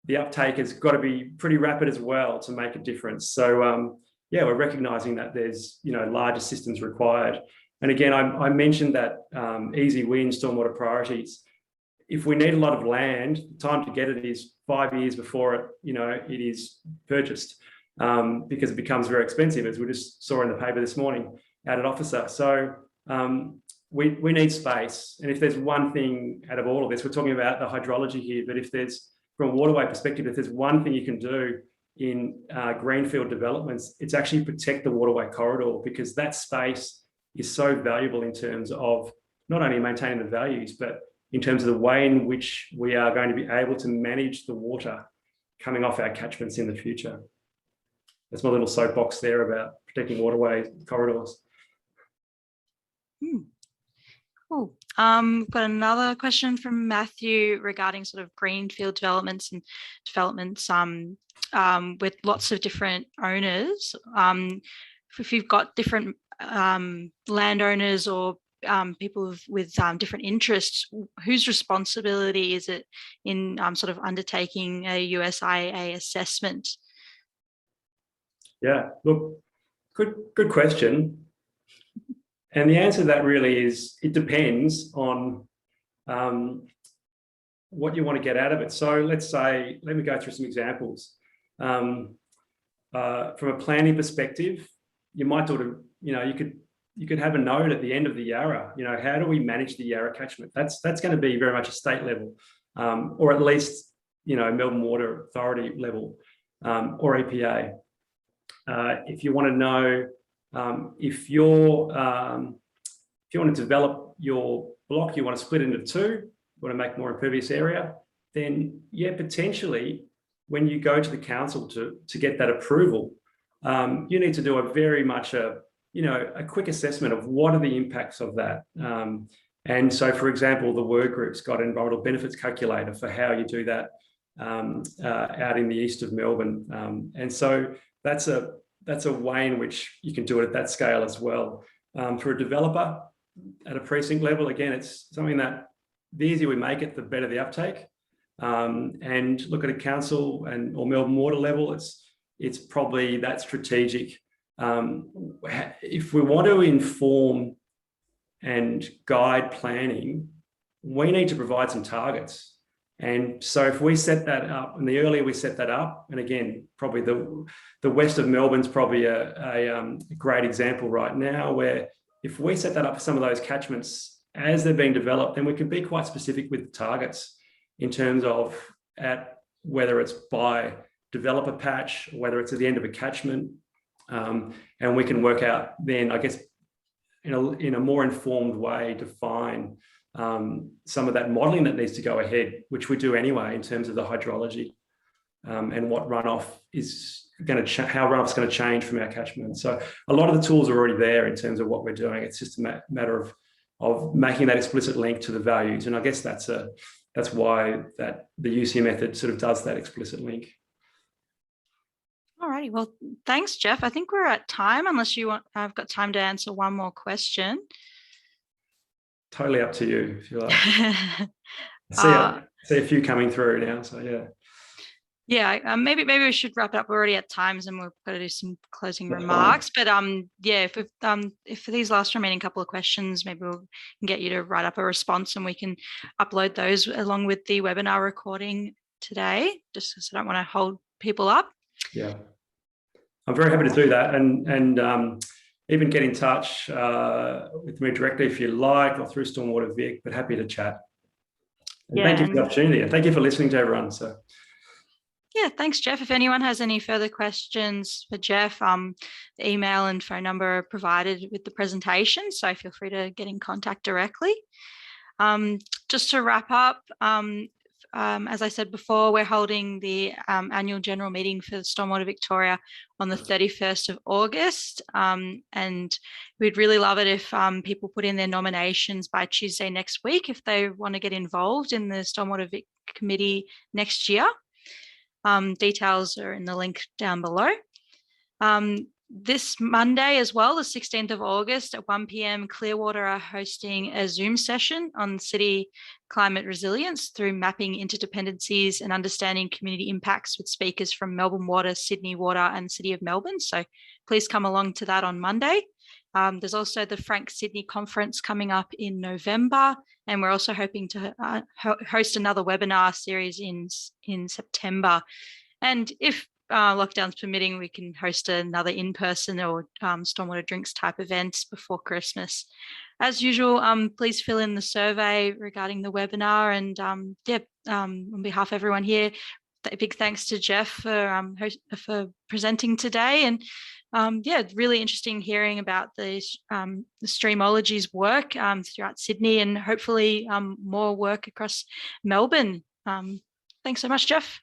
the uptake has got to be pretty rapid as well to make a difference. So, yeah, we're recognising that there's, larger systems required. And again, I mentioned that easy win stormwater priorities. If we need a lot of land, the time to get it is 5 years before it is purchased. Because it becomes very expensive, as we just saw in the paper this morning out at Officer. So we need space. And if there's one thing out of all of this, we're talking about the hydrology here, but from a waterway perspective, if there's one thing you can do in greenfield developments, it's actually protect the waterway corridor, because that space is so valuable in terms of not only maintaining the values, but in terms of the way in which we are going to be able to manage the water coming off our catchments in the future. That's my little soapbox there about protecting waterway corridors. Cool. We've got another question from Matthew regarding sort of greenfield developments and developments with lots of different owners. If you've got different landowners or people with different interests, whose responsibility is it in sort of undertaking a USIA assessment? Yeah, look, good question. And the answer to that really is, it depends on what you want to get out of it. So let me go through some examples. From a planning perspective, you might do it, you could have a node at the end of the Yarra. How do we manage the Yarra catchment? That's going to be very much a state level, or at least, Melbourne Water Authority level, or EPA. If you want to know, if you want to develop your block, you want to split into two, you want to make more impervious area, then yeah, potentially when you go to the council to get that approval, you need to do a very much a quick assessment of what are the impacts of that. And so, for example, the work group's got an environmental benefits calculator for how you do that out in the east of Melbourne. And so that's a way in which you can do it at that scale as well. For a developer at a precinct level, again, it's something that the easier we make it, the better the uptake. And look at a council or Melbourne Water level, it's probably that strategic. If we want to inform and guide planning, we need to provide some targets. And so if we set that up, and the earlier we set that up, and again, probably the west of Melbourne's probably a great example right now, where if we set that up for some of those catchments as they're being developed, then we can be quite specific with the targets in terms of whether it's by developer patch, or whether it's at the end of a catchment. And we can work out then, I guess, in a more informed way, define some of that modelling that needs to go ahead, which we do anyway in terms of the hydrology and what runoff is going to how runoff is going to change from our catchment. So a lot of the tools are already there in terms of what we're doing. It's just a matter of making that explicit link to the values, and I guess that's why the USIA method sort of does that explicit link. Alrighty, well, thanks, Jeff. I think we're at time, unless you want. I've got time to answer one more question. Totally up to you, if you like. I see a few coming through now, so yeah. Yeah, maybe we should wrap it up. We're already at times, and we've got to do some closing remarks. But yeah, if for these last remaining couple of questions, maybe we'll get you to write up a response, and we can upload those along with the webinar recording today. Just because I don't want to hold people up. Yeah, I'm very happy to do that, and even get in touch with me directly if you like, or through Stormwater Vic. But happy to chat. And thank you for the opportunity, and thank you for listening to everyone. So. Yeah, thanks, Jeff. If anyone has any further questions for Jeff, the email and phone number are provided with the presentation, so feel free to get in contact directly. Just to wrap up, as I said before, we're holding the annual general meeting for Stormwater Victoria on the 31st of August, and we'd really love it if people put in their nominations by Tuesday next week if they want to get involved in the Stormwater Vic committee next year. Details are in the link down below. This Monday as well, the 16th of August at 1 p.m, Clearwater are hosting a Zoom session on city climate resilience through mapping interdependencies and understanding community impacts with speakers from Melbourne Water, Sydney Water and City of Melbourne. So please come along to that on Monday. There's also the Frank Sydney conference coming up in November, and we're also hoping to host another webinar series in September. And if lockdowns permitting, we can host another in-person or stormwater drinks type events before Christmas. As usual, please fill in the survey regarding the webinar, and on behalf of everyone here, a big thanks to Jeff for presenting today. And really interesting hearing about the Streamology's work throughout Sydney, and hopefully more work across Melbourne. Thanks so much, Jeff.